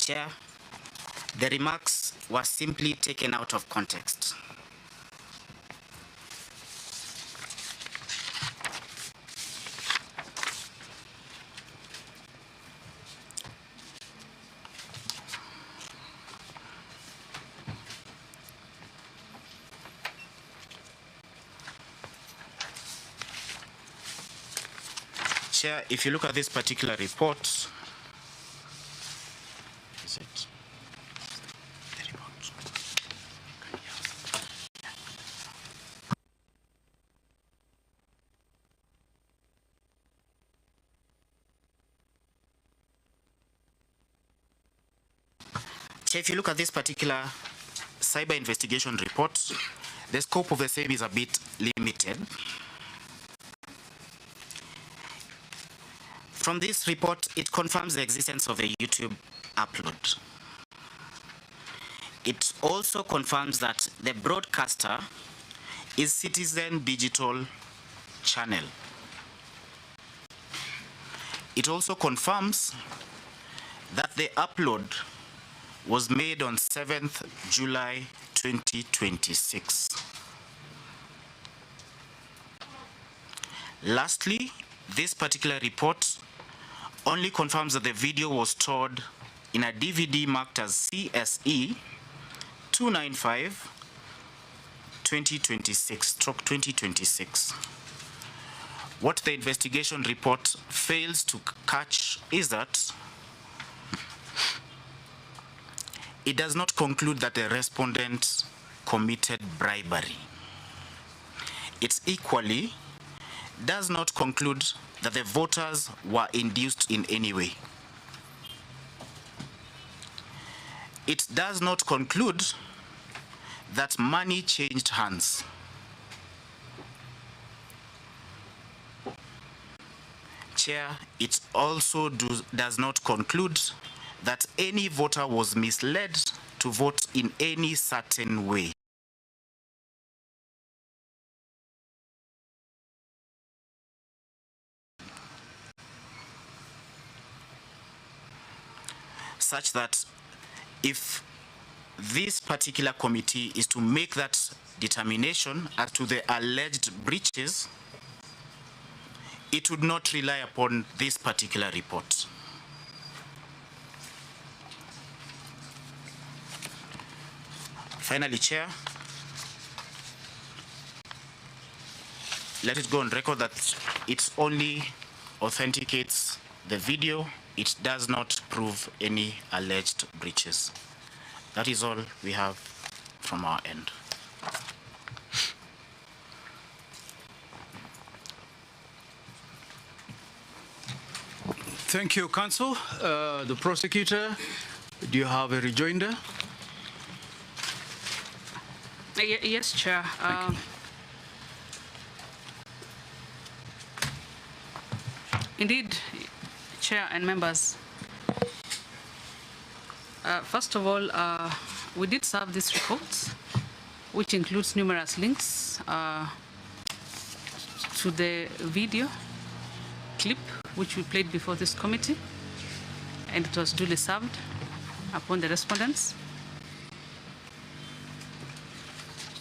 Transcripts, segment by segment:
Chair, the remarks were simply taken out of context. Chair, if you look at this particular report, is it the report? Chair, if you look at this particular cyber investigation report, the scope of the same is a bit limited. From this report, it confirms the existence of a YouTube upload. It also confirms that the broadcaster is Citizen Digital Channel. It also confirms that the upload was made on 7th July 2026. Lastly, this particular report only confirms that the video was stored in a DVD marked as CSE 295/2026. What the investigation report fails to catch is that it does not conclude that the respondent committed bribery. It equally does not conclude that the voters were induced in any way. It does not conclude that money changed hands. Chair, it also does not conclude that any voter was misled to vote in any certain way. Such that if this particular committee is to make that determination as to the alleged breaches, it would not rely upon this particular report. Finally, Chair, let it go on record that it only authenticates the video. It does not prove any alleged breaches. That is all we have from our end. Thank you, Counsel. The prosecutor, do you have a rejoinder? Yes, Chair. Indeed, Chair and members. First of all, we did serve this report, which includes numerous links to the video clip which we played before this committee, and it was duly served upon the respondents.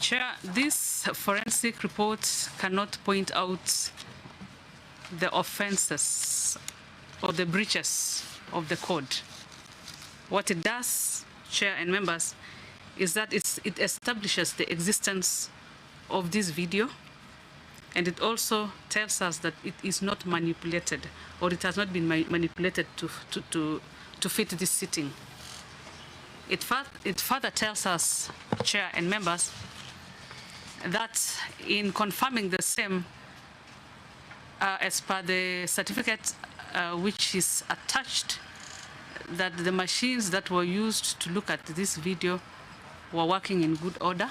Chair, this forensic report cannot point out the offenses or the breaches of the code. What it does, Chair and members, is that it establishes the existence of this video, and it also tells us that it is not manipulated, or it has not been manipulated to fit this sitting. It further tells us, Chair and members, that in confirming the same, as per the certificate which is attached, that the machines that were used to look at this video were working in good order,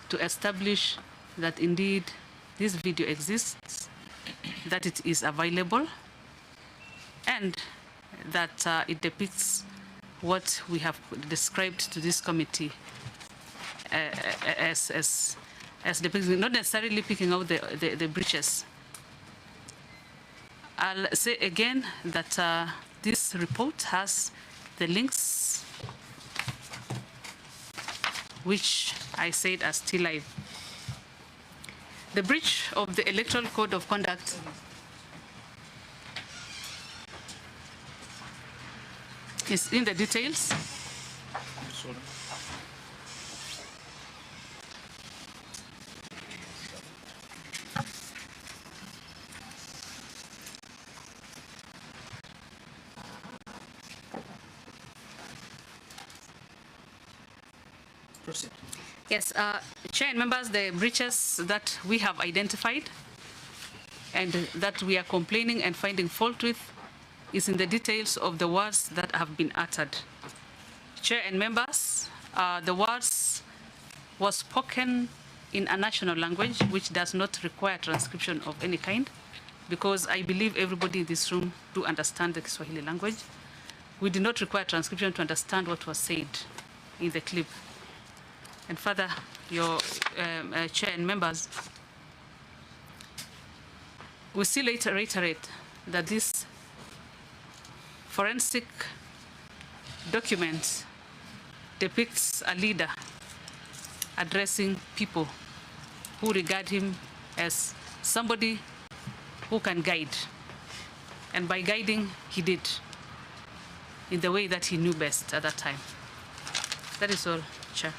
to establish that indeed this video exists, that it is available, and that it depicts what we have described to this committee as depicting, not necessarily picking out the breaches. I'll say again that this report has the links, which I said are still live. The breach of the Electoral Code of Conduct is in the details. Proceed. Yes, Chair and members, the breaches that we have identified and that we are complaining and finding fault with is in the details of the words that have been uttered. Chair and members, the words was spoken in a national language which does not require transcription of any kind, because I believe everybody in this room do understand the Kiswahili language. We do not require transcription to understand what was said in the clip. And further, your Chair and members, we still reiterate that this forensic document depicts a leader addressing people who regard him as somebody who can guide. And by guiding, he did in the way that he knew best at that time. That is all, Chair.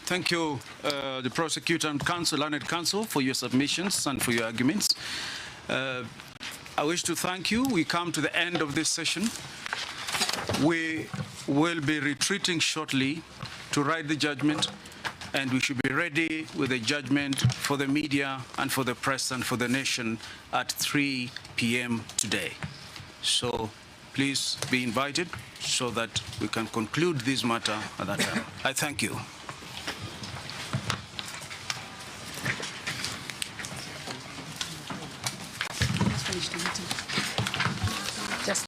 Thank you, the prosecutor and counsel, learned counsel, for your submissions and for your arguments. I wish to thank you. We come to the end of this session. We will be retreating shortly to write the judgment, and we should be ready with the judgment for the media and for the press and for the nation at 3 p.m. today. So please be invited so that we can conclude this matter at that time. I thank you.